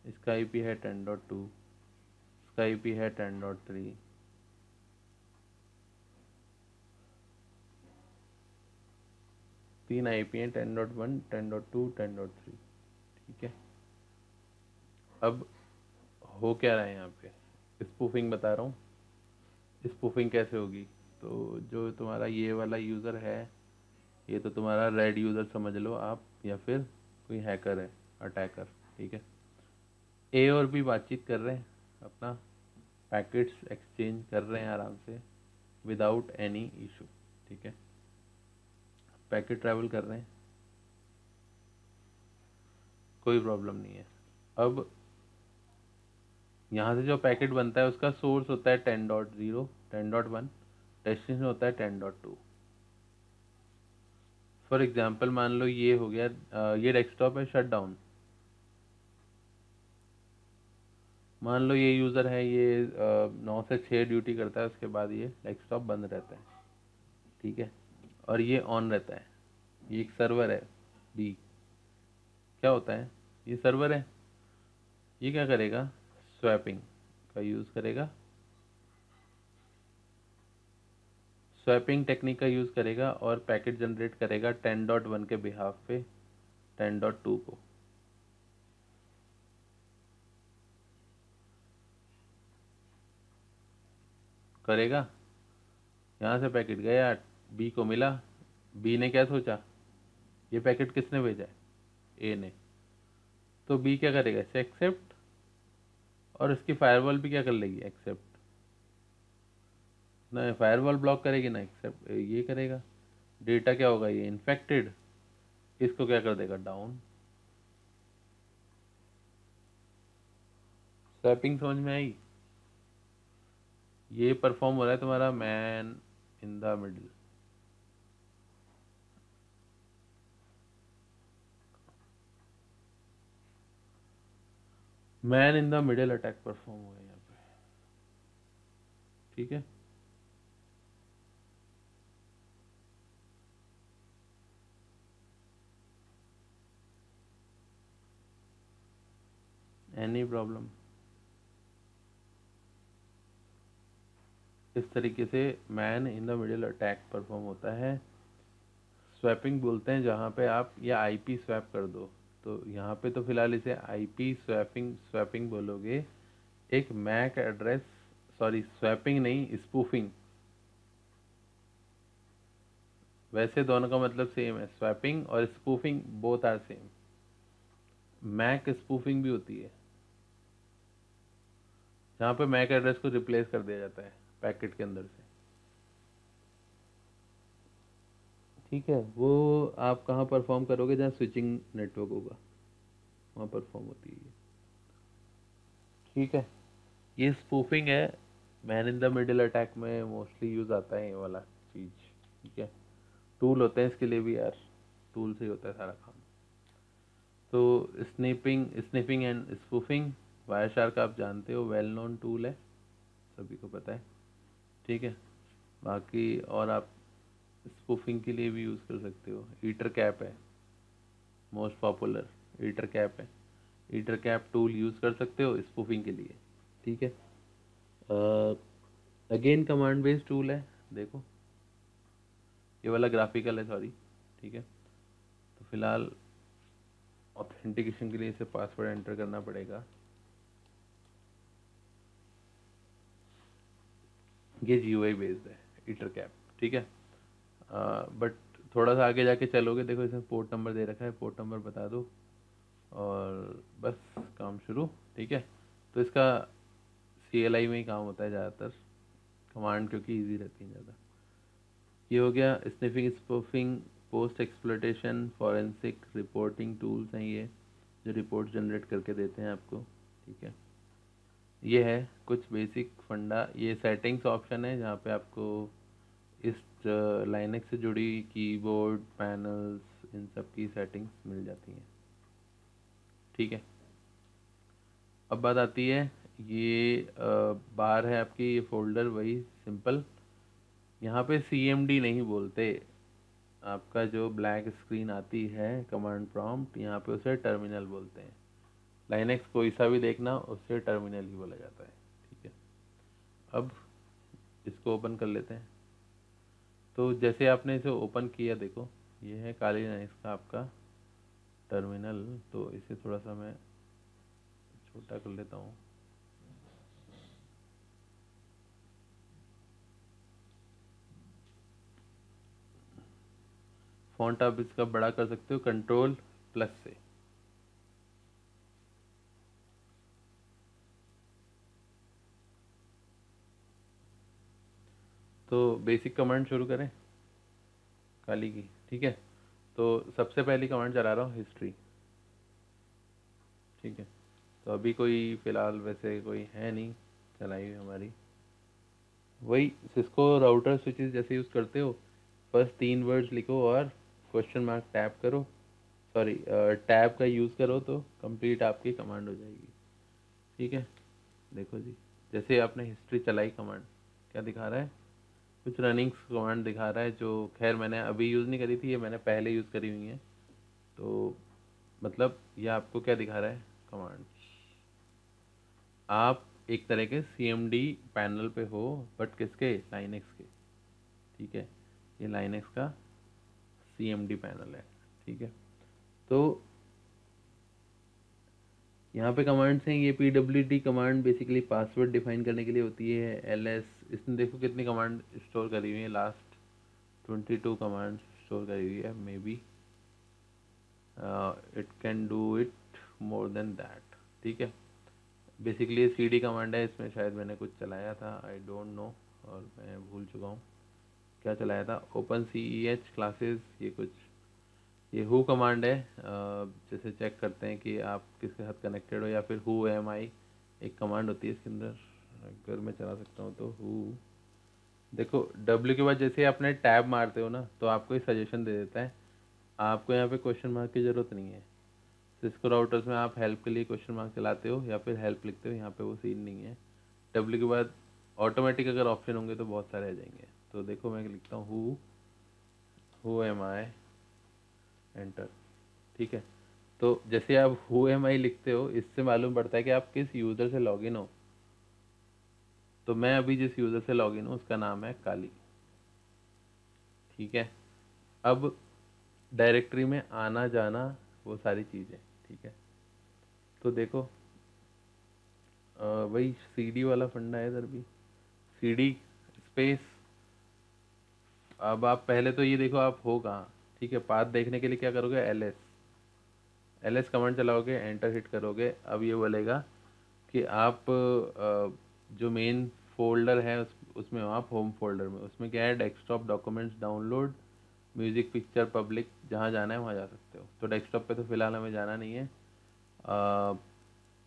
इसका आईपी है 10.2, इसका आईपी है 10.3। तीन आईपी हैं, 10.1, 10.2, 10.3। ठीक है, अब हो क्या रहा है यहाँ पे, स्पूफिंग बता रहा हूँ। स्पूफिंग कैसे होगी? तो जो तुम्हारा ये वाला यूज़र है, ये तो तुम्हारा रेड यूज़र समझ लो आप, या फिर कोई हैकर है, अटैकर। ठीक है, ए और बी बातचीत कर रहे हैं, अपना पैकेट्स एक्सचेंज कर रहे हैं आराम से विदाउट एनी इशू। ठीक है, पैकेट ट्रैवल कर रहे हैं, कोई प्रॉब्लम नहीं है। अब यहाँ से जो पैकेट बनता है उसका सोर्स होता है 10.0, 10.1, डेस्टिनेशन होता है 10.2। फॉर एग्जांपल मान लो ये हो गया, ये डेस्कटॉप है शट डाउन। मान लो ये यूज़र है, ये 9 से 6 ड्यूटी करता है, उसके बाद ये डेस्कटॉप बंद रहता है। ठीक है, और ये ऑन रहता है। ये एक सर्वर है बी। क्या होता है, ये सर्वर है, ये क्या करेगा, स्वैपिंग का यूज़ करेगा, स्वैपिंग टेक्निक का यूज़ करेगा और पैकेट जनरेट करेगा 10.1 के बिहाफ पे 10.2 को। करेगा, यहाँ से पैकेट गया, बी को मिला, बी ने क्या सोचा, ये पैकेट किसने भेजा है, ए ने, तो बी क्या करेगा, इसे एक्सेप्ट, और इसकी फायरवॉल भी क्या कर लेगी, एक्सेप्ट। ना फायरवॉल ब्लॉक करेगी ना एक्सेप्ट, ये करेगा। डेटा क्या होगा, ये इन्फेक्टेड, इसको क्या कर देगा, डाउन। स्वैपिंग समझ में आई? ये परफॉर्म हो रहा है तुम्हारा man in the middle. Man in the middle attack perform हुआ है यहाँ पे। ठीक है, एनी प्रॉब्लम? इस तरीके से man in the middle attack perform होता है। स्वैपिंग बोलते हैं जहाँ पे आप या आईपी स्वैप कर दो, तो यहाँ पे तो फिलहाल इसे आईपी स्वैपिंग स्वैपिंग बोलोगे। एक मैक एड्रेस, सॉरी स्वैपिंग नहीं, स्पूफिंग। वैसे दोनों का मतलब सेम है, स्वैपिंग और spoofing both are same. MAC spoofing भी होती है, जहाँ पे मैक एड्रेस को रिप्लेस कर दिया जाता है पैकेट के अंदर से। ठीक है, वो आप कहाँ परफॉर्म करोगे, जहाँ स्विचिंग नेटवर्क होगा वहाँ परफॉर्म होती है ये। ठीक है, ये स्पूफिंग है, man in the middle attack में मोस्टली यूज़ आता है ये वाला चीज़। ठीक है, टूल होते हैं इसके लिए भी यार, टूल से ही होता है सारा काम। तो स्निपिंग एंड स्पूफिंग, वायरशार्क आप जानते हो, वेल नोन टूल है, सभी को पता है। ठीक है, बाकी और आप स्पूफिंग के लिए भी यूज़ कर सकते हो। ईटर कैप है मोस्ट पॉपुलर, ईटर कैप है, ईटर कैप टूल यूज़ कर सकते हो स्पूफिंग के लिए। ठीक है, अगेन कमांड बेस्ड टूल है, देखो ये वाला ग्राफिकल है, सॉरी। ठीक है, तो फिलहाल ऑथेंटिकेशन के लिए इसे पासवर्ड एंटर करना पड़ेगा। ये GUI बेस्ड है ईटर कैप। ठीक है, बट थोड़ा सा आगे जाके चलोगे, देखो इसमें पोर्ट नंबर दे रखा है, पोर्ट नंबर बता दो और बस काम शुरू। ठीक है, तो इसका CLI में ही काम होता है ज़्यादातर, कमांड क्योंकि इजी रहती है ज़्यादा। ये हो गया sniffing, spoofing, post exploitation, forensic reporting tools हैं ये, जो रिपोर्ट जनरेट करके देते हैं आपको। ठीक है, ये है कुछ बेसिक फंडा। ये सेटिंग्स ऑप्शन है जहाँ पे आपको इस लाइनक्स से जुड़ी कीबोर्ड, पैनल्स, इन सब की सेटिंग्स मिल जाती हैं। ठीक है, अब बात आती है, ये बार है आपकी, ये फोल्डर वही सिंपल। यहाँ पे CMD नहीं बोलते, आपका जो ब्लैक स्क्रीन आती है कमांड प्रॉम्प्ट, यहाँ पे उसे टर्मिनल बोलते हैं। लाइनक्स कोई सा भी देखना, उससे टर्मिनल ही बोला जाता है। ठीक है, अब इसको ओपन कर लेते हैं। तो जैसे आपने इसे ओपन किया, देखो ये है काली लाइनक्स का आपका टर्मिनल। तो इसे थोड़ा सा मैं छोटा कर लेता हूँ। फॉन्ट आप इसका बड़ा कर सकते हो Ctrl+ से। तो बेसिक कमांड शुरू करें काली की, ठीक है। तो सबसे पहली कमांड चला रहा हूँ हिस्ट्री, ठीक है। तो अभी कोई फ़िलहाल वैसे कोई है नहीं चलाई हुई हमारी। वही सिस्को राउटर स्विचेस जैसे यूज़ करते हो, बस 3 वर्ड्स लिखो और क्वेश्चन मार्क टैप करो, सॉरी टैब का यूज़ करो तो कंप्लीट आपकी कमांड हो जाएगी, ठीक है। देखो जी, जैसे आपने हिस्ट्री चलाई कमांड, क्या दिखा रहा है, कुछ रनिंग्स कमांड दिखा रहा है, जो खैर मैंने अभी यूज़ नहीं करी थी, ये मैंने पहले यूज़ करी हुई है। तो मतलब ये आपको क्या दिखा रहा है कमांड, आप एक तरह के CMD पैनल पे हो, बट किसके, लाइनेक्स के, ठीक है। ये लाइनेक्स का CMD पैनल है, ठीक है। तो यहाँ पे कमांड्स हैं, ये PWD command basically password define करने के लिए होती है। LS, इसने देखो कितनी कमांड स्टोर करी हुई है, लास्ट 22 कमांड स्टोर करी हुई है। May be it can do it more than that, ठीक है। बेसिकली ये CD कमांड है, इसमें शायद मैंने कुछ चलाया था, आई डोंट नो, और मैं भूल चुका हूँ क्या चलाया था। OpenCEH क्लासेस, ये कुछ ये हु कमांड है, जैसे चेक करते हैं कि आप किसके साथ कनेक्टेड हो, या फिर हु एम आई एक कमांड होती है इसके अंदर, अगर मैं चला सकता हूँ तो हु। देखो W के बाद जैसे आपने टैब मारते हो ना, तो आपको एक सजेशन दे देता है, आपको यहाँ पे क्वेश्चन मार्क की ज़रूरत नहीं है। सिस्को राउटर्स में आप हेल्प के लिए क्वेश्चन मार्क चलाते हो या फिर हेल्प लिखते हो, यहाँ पे वो सीन नहीं है। W के बाद ऑटोमेटिक अगर ऑप्शन होंगे तो बहुत सारे आ जाएंगे। तो देखो मैं लिखता हूँ हु एम आई, एंटर, ठीक है। तो जैसे आप हु एम आई लिखते हो, इससे मालूम पड़ता है कि आप किस यूज़र से लॉगिन हो। तो मैं अभी जिस यूज़र से लॉगिन हूँ उसका नाम है काली, ठीक है। अब डायरेक्टरी में आना जाना वो सारी चीज़ें, ठीक है। तो देखो वही CD वाला फंडा है इधर भी, CD स्पेस। अब आप पहले तो ये देखो आप हो कहाँ, ठीक है। पाथ देखने के लिए क्या करोगे, LS कमांड चलाओगे, एंटर हिट करोगे। अब ये बोलेगा कि आप जो मेन फोल्डर है उसमें हो, आप होम फोल्डर में, उसमें क्या है, desktop, documents, download, music, picture, public, जहाँ जाना है वहाँ जा सकते हो। तो डेस्कटॉप पे तो फ़िलहाल हमें जाना नहीं है,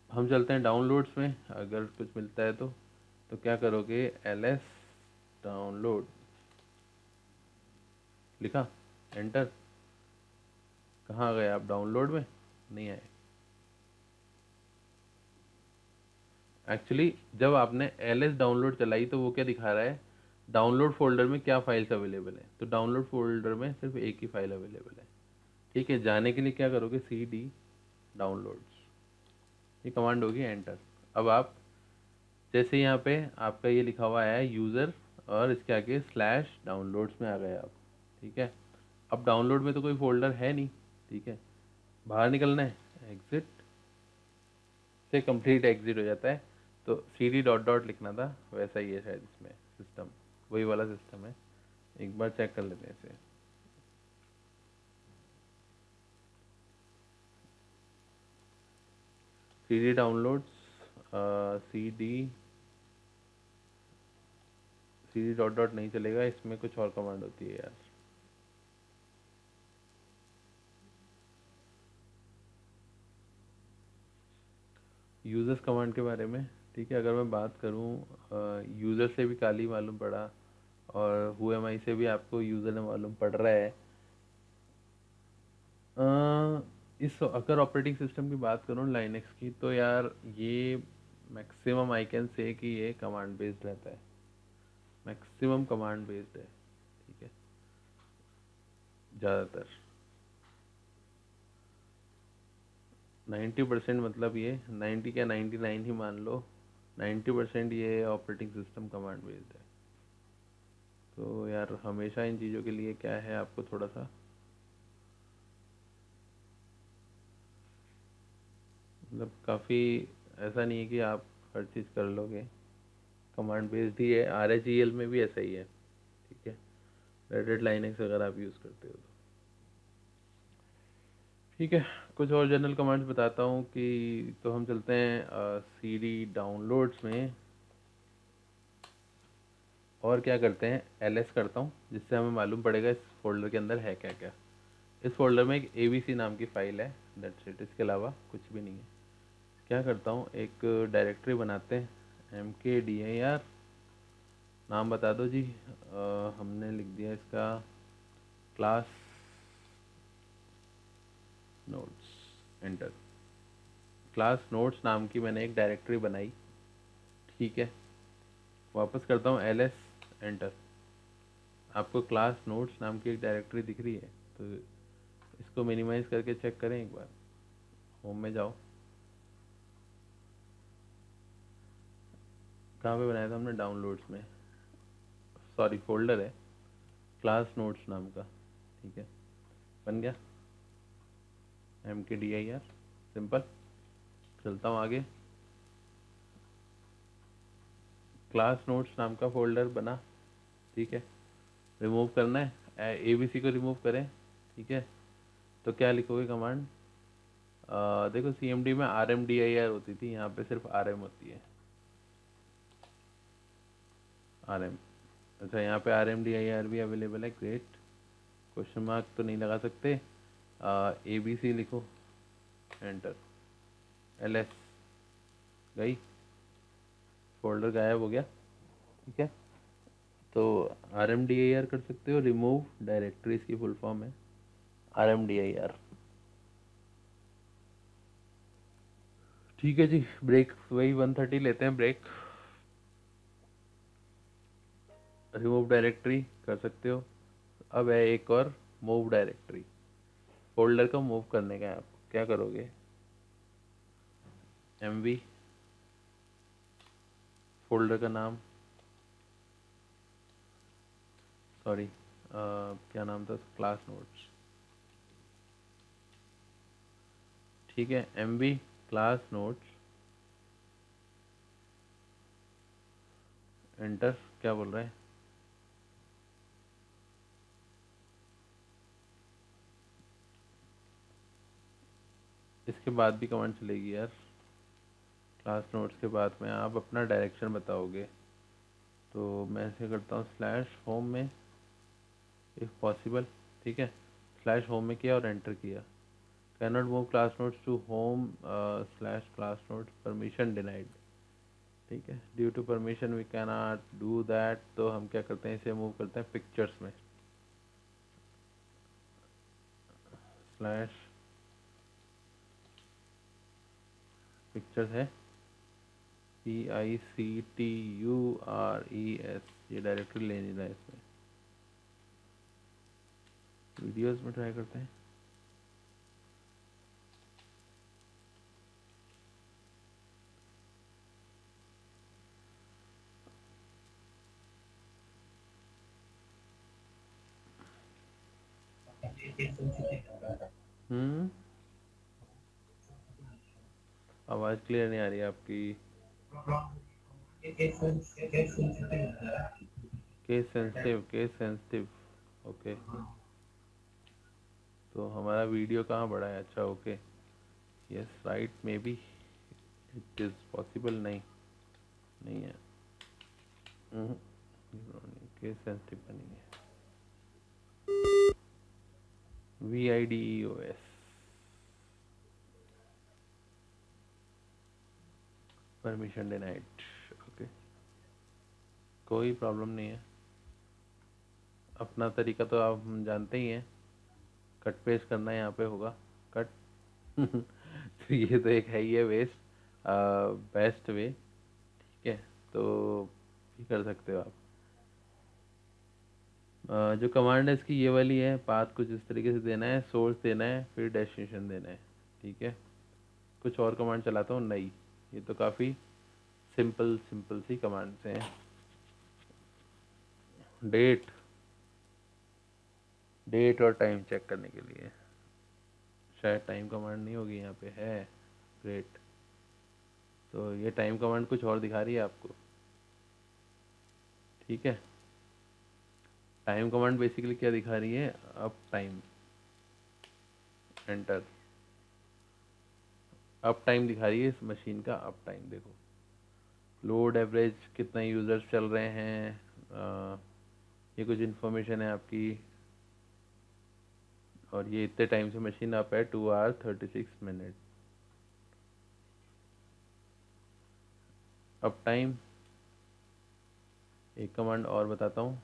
हम चलते हैं डाउनलोड्स में, अगर कुछ मिलता है तो क्या करोगे, LS डाउनलोड लिखा, एंटर। कहाँ गए आप, डाउनलोड में नहीं आए। एक्चुअली जब आपने LS डाउनलोड चलाई तो वो क्या दिखा रहा है, डाउनलोड फोल्डर में क्या फाइल्स अवेलेबल है। तो डाउनलोड फोल्डर में सिर्फ एक ही फाइल अवेलेबल है, ठीक है। जाने के लिए क्या करोगे, CD डाउनलोड्स, ये कमांड होगी, एंटर। अब आप जैसे यहाँ पे आपका ये लिखा हुआ है यूज़र, और इसके आगे /डाउनलोड्स में आ गए आप, ठीक है। अब डाउनलोड में तो कोई फोल्डर है नहीं, ठीक है। बाहर निकलना है, एग्जिट से कंप्लीट एग्जिट हो जाता है। तो CD ... लिखना था, वैसा ही है शायद इसमें सिस्टम, वही वाला सिस्टम है। एक बार चेक कर लेते हैं इसे। CD डाउनलोड्स, CD ... नहीं चलेगा, इसमें कुछ और कमांड होती है यार। यूज़र्स कमांड के बारे में, ठीक है, अगर मैं बात करूँ, यूज़र से भी काली मालूम पड़ा, और हु एम आई से भी आपको यूज़र ने मालूम पड़ रहा है। इस अगर ऑपरेटिंग सिस्टम की बात करूँ लाइनेक्स की, तो यार ये मैक्सिमम आई कैन से कि ये कमांड बेस्ड रहता है, मैक्सिमम कमांड बेस्ड है, ठीक है, ज़्यादातर 90%, मतलब ये 90 क्या 99 ही मान लो, 90% ये ऑपरेटिंग सिस्टम कमांड बेस्ड है। तो यार हमेशा इन चीज़ों के लिए क्या है, आपको थोड़ा सा मतलब काफ़ी, ऐसा नहीं है कि आप हर चीज़ कर लोगे, कमांड बेस्ड ही है। RHEL में भी ऐसा ही है, ठीक है, रेडेड लाइनेक्स अगर आप यूज़ करते हो तो। ठीक है, कुछ और जनरल कमांड्स बताता हूँ कि तो हम चलते हैं CD डाउनलोड्स में, और क्या करते हैं ls करता हूँ, जिससे हमें मालूम पड़ेगा इस फोल्डर के अंदर है क्या क्या। इस फोल्डर में एक abc नाम की फ़ाइल है, दैट्स इट, इसके अलावा कुछ भी नहीं है। क्या करता हूँ, एक डायरेक्टरी बनाते हैं mkdir, नाम बता दो जी। हमने लिख दिया इसका class notes, enter. Class notes नाम की मैंने एक डायरेक्टरी बनाई, ठीक है। वापस करता हूँ ls, एंटर। आपको क्लास नोट्स नाम की एक डायरेक्टरी दिख रही है, तो इसको मिनिमाइज़ करके चेक करें एक बार। होम में जाओ, कहाँ पे बनाया था हमने, डाउनलोड्स में, सॉरी फोल्डर है क्लास नोट्स नाम का, ठीक है। बन गया mkdir, सिंपल। चलता हूँ आगे, क्लास नोट्स नाम का फोल्डर बना, ठीक है। रिमूव करना है, abc को रिमूव करें, ठीक है। तो क्या लिखोगे कमांड, देखो cmd में rmdir होती थी, यहाँ पे सिर्फ rm होती है, rm। अच्छा, यहाँ पे rmdir भी अवेलेबल है, ग्रेट। क्वेश्चन मार्क तो नहीं लगा सकते, abc लिखो, एंटर। ls गई, फोल्डर गायब हो गया, ठीक है। तो rmdir कर सकते हो, रिमूव डायरेक्टरीज की फुल फॉर्म है rmdir, ठीक है जी। ब्रेक वही 130 लेते हैं ब्रेक। रिमूव डायरेक्टरी कर सकते हो। अब है एक और मूव डायरेक्टरी, फोल्डर को मूव करने का है आपको, क्या करोगे, mv, फोल्डर का नाम, सॉरी क्या नाम था, क्लास नोट्स, ठीक है। mv class notes, enter. क्या बोल रहा है, इसके बाद भी कमांड चलेगी यार, क्लास नोट्स के बाद में आप अपना डायरेक्शन बताओगे। तो मैं ऐसे करता हूँ स्लैश होम में, इफ़ पॉसिबल, ठीक है। स्लैश होम में किया और एंटर किया। Can not move class notes to home slash class notes, permission denied, ठीक है। Due to permission we can not do that. तो हम क्या करते हैं, इसे मूव करते हैं पिक्चर्स में, स्लैश पिक्चर्स है PICTURES, ये डायरेक्टरी ले नहीं रहा है इसमें। वीडियोस में ट्राई करते हैं, हम्म, आवाज़ क्लियर नहीं आ रही है आपकी। Case sensitive, okay. तो हमारा वीडियो कहाँ बढ़ा है, अच्छा okay, yes right, may be it is possible, नहीं नहीं है, केस सेंसिटिव का नहीं है। VIDEOS, परमिशन डिनाइड, ओके, कोई प्रॉब्लम नहीं है। अपना तरीका तो आप जानते ही हैं, कट पेस्ट करना यहाँ पे होगा, कट तो ये तो एक है ही है वेस्ट, बेस्ट वे, ठीक है। तो ये कर सकते हो आप। जो कमांड है इसकी ये वाली है, पाथ कुछ इस तरीके से देना है, सोर्स देना है, फिर डेस्टिनेशन देना है, ठीक है। कुछ और कमांड चलाता हूँ, नहीं, ये तो काफ़ी सिंपल सिंपल सी कमांड्स हैं। डेट, डेट और टाइम चेक करने के लिए, शायद टाइम कमांड नहीं होगी यहाँ पे, है, ग्रेट। तो ये टाइम कमांड कुछ और दिखा रही है आपको, ठीक है। टाइम कमांड बेसिकली क्या दिखा रही है, अब टाइम, एंटर। अप टाइम दिखा रही है इस मशीन का। अप टाइम देखो, लोड एवरेज कितने यूज़र्स चल रहे हैं, ये कुछ इन्फॉर्मेशन है आपकी। और ये इतने टाइम से मशीन अप है, 2 hours 36 minutes। अप टाइम एक कमांड और बताता हूँ,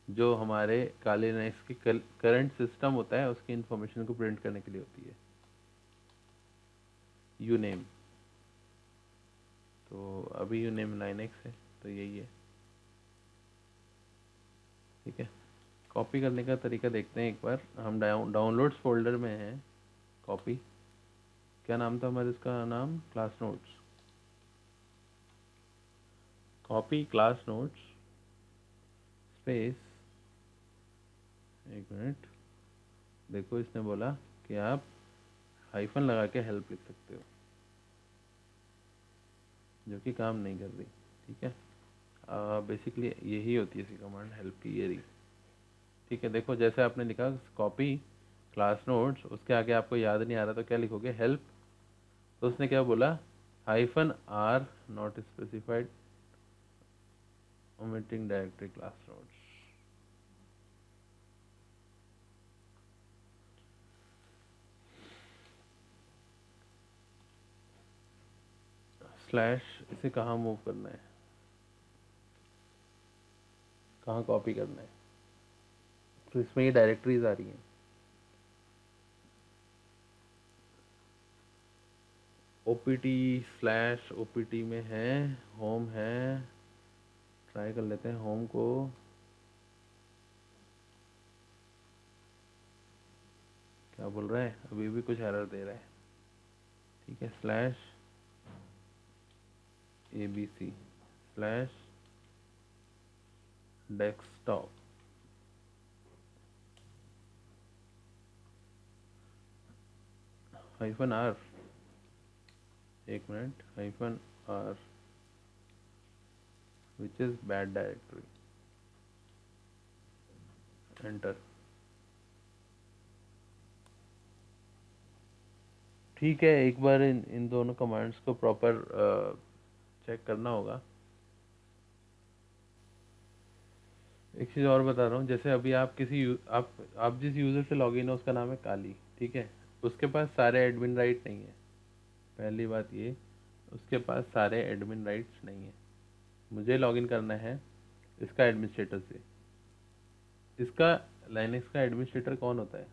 जो हमारे काली लिनक्स की करंट सिस्टम होता है उसकी इन्फॉर्मेशन को प्रिंट करने के लिए होती है, यूनेम। तो अभी यूनेम लाइनक्स है तो यही है, ठीक है। कॉपी करने का तरीका देखते हैं एक बार। हम डाउनलोड्स फोल्डर में हैं, कॉपी, क्या नाम था हमारे इसका नाम, class notes. Copy class notes space, एक मिनट, देखो इसने बोला कि आप हाइफन लगा के हेल्प लिख सकते हो, जो कि काम नहीं कर रही, ठीक है। बेसिकली यही होती है इसकी कमांड, हेल्प की ये रही, ठीक है। देखो जैसे आपने लिखा कॉपी क्लास नोट्स, उसके आगे आपको याद नहीं आ रहा तो क्या लिखोगे, हेल्प। तो उसने क्या बोला, -r not specified omitting directory class notes. Slash, इसे कहाँ मूव करना है, कहाँ कॉपी करना है, तो इसमें ये डायरेक्टरीज आ रही हैं। ओपीटी स्लैश ओपीटी में है, होम है, ट्राई कर लेते हैं होम को। क्या बोल रहा है, अभी भी कुछ एरर दे रहा है, ठीक है। Slash abc slash desktop, -r, एक minute, -r which is bad directory, enter. ठीक है, एक बार इन दोनों कमांड्स को प्रॉपर चेक करना होगा। एक चीज़ और बता रहा हूँ, जैसे अभी आप आप जिस यूज़र से लॉगिन है उसका नाम है काली, ठीक है। उसके पास सारे एडमिन राइट नहीं है, पहली बात ये, उसके पास सारे एडमिन राइट्स नहीं है। मुझे लॉगिन करना है इसका एडमिनिस्ट्रेटर से। इसका लाइनक्स का एडमिनिस्ट्रेटर कौन होता है,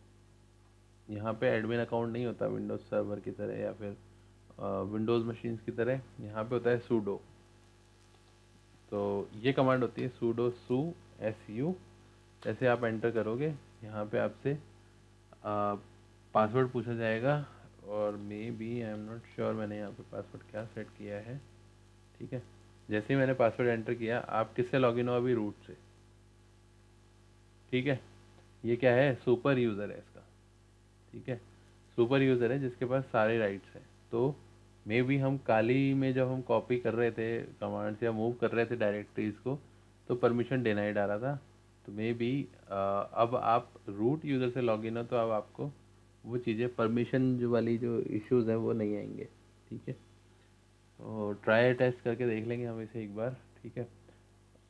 यहाँ पे एडमिन अकाउंट नहीं होता विंडोज़ सर्वर की तरह या फिर विंडोज़ मशीन्स की तरह, यहाँ पे होता है सूडो। तो ये कमांड होती है सूडो सू su। जैसे आप एंटर करोगे यहाँ पे आपसे पासवर्ड पूछा जाएगा, और maybe I am not sure मैंने यहाँ पे पासवर्ड क्या सेट किया है, ठीक है। जैसे ही मैंने पासवर्ड एंटर किया, आप किससे लॉगिन हो अभी, रूट से, ठीक है। ये क्या है, सुपर यूज़र है इसका, ठीक है। सुपर यूज़र है जिसके पास सारे राइट्स हैं। तो मे बी हम काली में जब हम कॉपी कर रहे थे कमांड्स या मूव कर रहे थे डायरेक्टरीज को, तो परमिशन डिनाइड आ रहा था। तो मे बी अब आप रूट यूज़र से लॉगिन हो तो अब आपको वो चीज़ें, परमिशन जो वाली जो इश्यूज़ हैं वो नहीं आएंगे, ठीक है। तो ट्राई टेस्ट करके देख लेंगे हम इसे एक बार, ठीक है।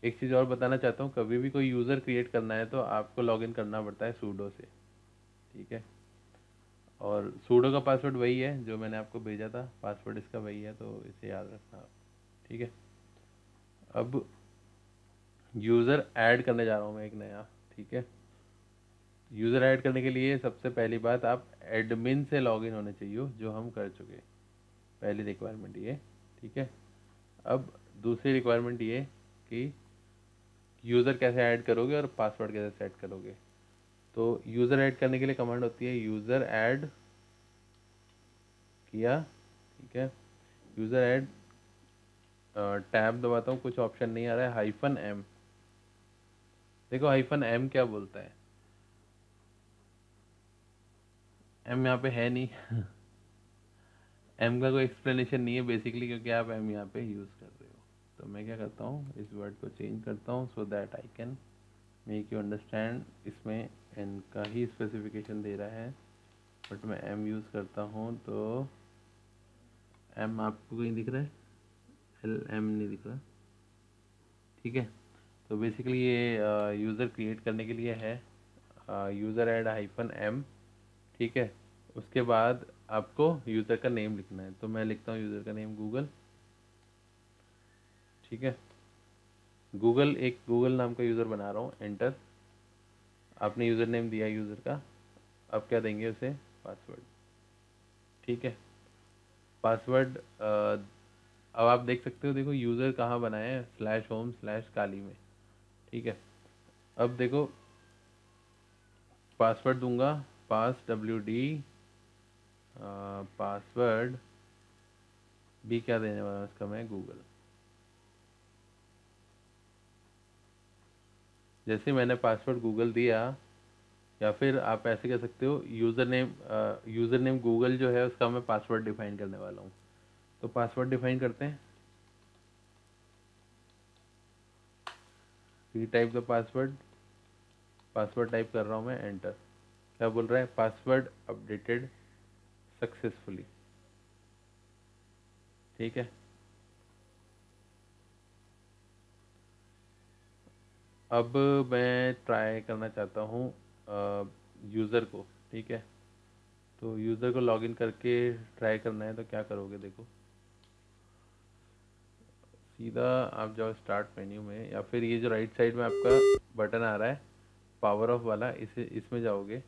एक चीज़ और बताना चाहता हूँ, कभी भी कोई यूज़र क्रिएट करना है तो आपको लॉगिन करना पड़ता है सूडो से, ठीक है। और सूडो का पासवर्ड वही है जो मैंने आपको भेजा था, पासवर्ड इसका वही है, तो इसे याद रखना आप, ठीक है। अब यूज़र ऐड करने जा रहा हूँ मैं एक नया, ठीक है। यूज़र ऐड करने के लिए सबसे पहली बात, आप एडमिन से लॉगिन होने चाहिए, जो हम कर चुके, पहली रिक्वायरमेंट ये, ठीक है। अब दूसरी रिक्वायरमेंट ये कि यूज़र कैसे ऐड करोगे और पासवर्ड कैसे सेट करोगे। तो यूज़र ऐड करने के लिए कमांड होती है यूज़र ऐड किया, ठीक है। यूज़र ऐड, टैब दबाता हूँ, कुछ ऑप्शन नहीं आ रहा है, -m। देखो -m क्या बोलता है, m यहाँ पे है नहीं m का कोई एक्सप्लेनेशन नहीं है बेसिकली, क्योंकि आप m यहाँ पे यूज़ कर रहे हो। तो मैं क्या करता हूँ, इस वर्ड को चेंज करता हूँ so that I can make you understand. इसमें n का ही स्पेसिफिकेशन दे रहा है, बट मैं एम यूज़ करता हूँ तो एम आपको कहीं दिख रहा है? एल एम नहीं दिख रहा। ठीक है, तो बेसिकली ये यूज़र क्रिएट करने के लिए है, यूज़र ऐड हाइफन एम। ठीक है, उसके बाद आपको यूज़र का नेम लिखना है, तो मैं लिखता हूँ यूज़र का नेम गूगल। ठीक है, गूगल, एक गूगल नाम का यूज़र बना रहा हूँ, एंटर। आपने यूज़र नेम दिया यूज़र का, अब क्या देंगे उसे? पासवर्ड। ठीक है, पासवर्ड अब आप देख सकते हो, देखो यूज़र कहाँ बनाया है, /home/काली में। ठीक है, अब देखो पासवर्ड दूंगा, पास WD पासवर्ड भी क्या देने वाला हूँ इसका मैं, गूगल। जैसे मैंने पासवर्ड गूगल दिया, या फिर आप ऐसे कह सकते हो यूज़र नेम गूगल जो है उसका मैं पासवर्ड डिफाइन करने वाला हूँ। तो पासवर्ड डिफाइन करते हैं, retype the password. Password type कर रहा हूँ मैं, एंटर। क्या बोल रहा है? Password updated successfully. ठीक है, अब मैं ट्राई करना चाहता हूँ यूज़र को। ठीक है, तो यूज़र को लॉगिन करके ट्राई करना है, तो क्या करोगे? देखो सीधा आप जाओ स्टार्ट मेन्यू में, या फिर ये जो राइट साइड में आपका बटन आ रहा है पावर ऑफ वाला, इसे इसमें जाओगे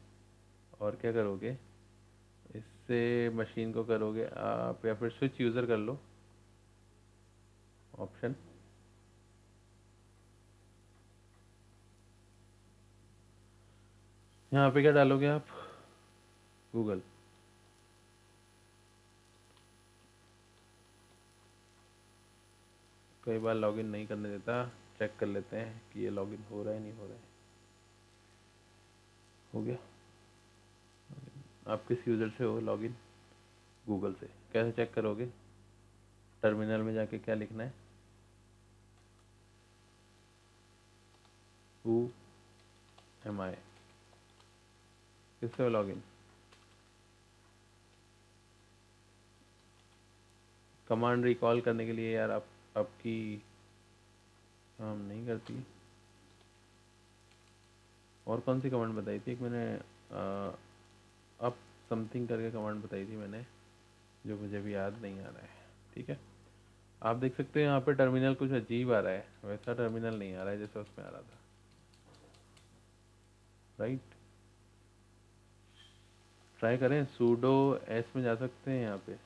और क्या करोगे, इससे मशीन को करोगे आप, या फिर स्विच यूज़र कर लो ऑप्शन। यहाँ पे क्या डालोगे आप? गूगल। कई बार लॉगिन नहीं करने देता, चेक कर लेते हैं कि ये लॉगिन हो रहा है नहीं हो रहा है। हो गया। आप किस यूज़र से हो लॉगिन? गूगल से। कैसे चेक करोगे? टर्मिनल में जाके क्या लिखना है? हु एम आई। किससे हो लॉगिन? कमांड रिकॉल करने के लिए यार, आप आपकी काम नहीं करती। और कौन सी कमांड बताई थी? एक मैंने अप समथिंग करके कमांड बताई थी मैंने, जो मुझे भी याद नहीं आ रहा है। ठीक है, आप देख सकते हैं यहाँ पे टर्मिनल कुछ अजीब आ रहा है, वैसा टर्मिनल नहीं आ रहा है जैसा उसमें आ रहा था। राइट, ट्राई करें, सूडो एस में जा सकते हैं यहाँ पे,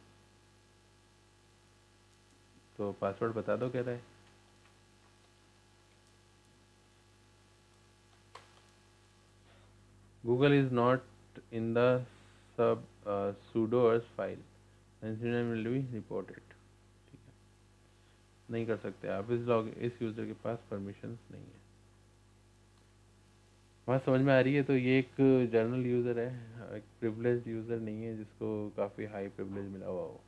तो पासवर्ड बता दो कह रहा है। Google is not in the sub sudoers file, incident will be reported. ठीक है, नहीं कर सकते आप, इस यूज़र के पास परमिशंस नहीं है। बात समझ में आ रही है? तो ये एक जनरल यूज़र है, एक प्रिविलेज्ड यूज़र नहीं है जिसको काफ़ी हाई प्रिविलेज मिला हुआ हो।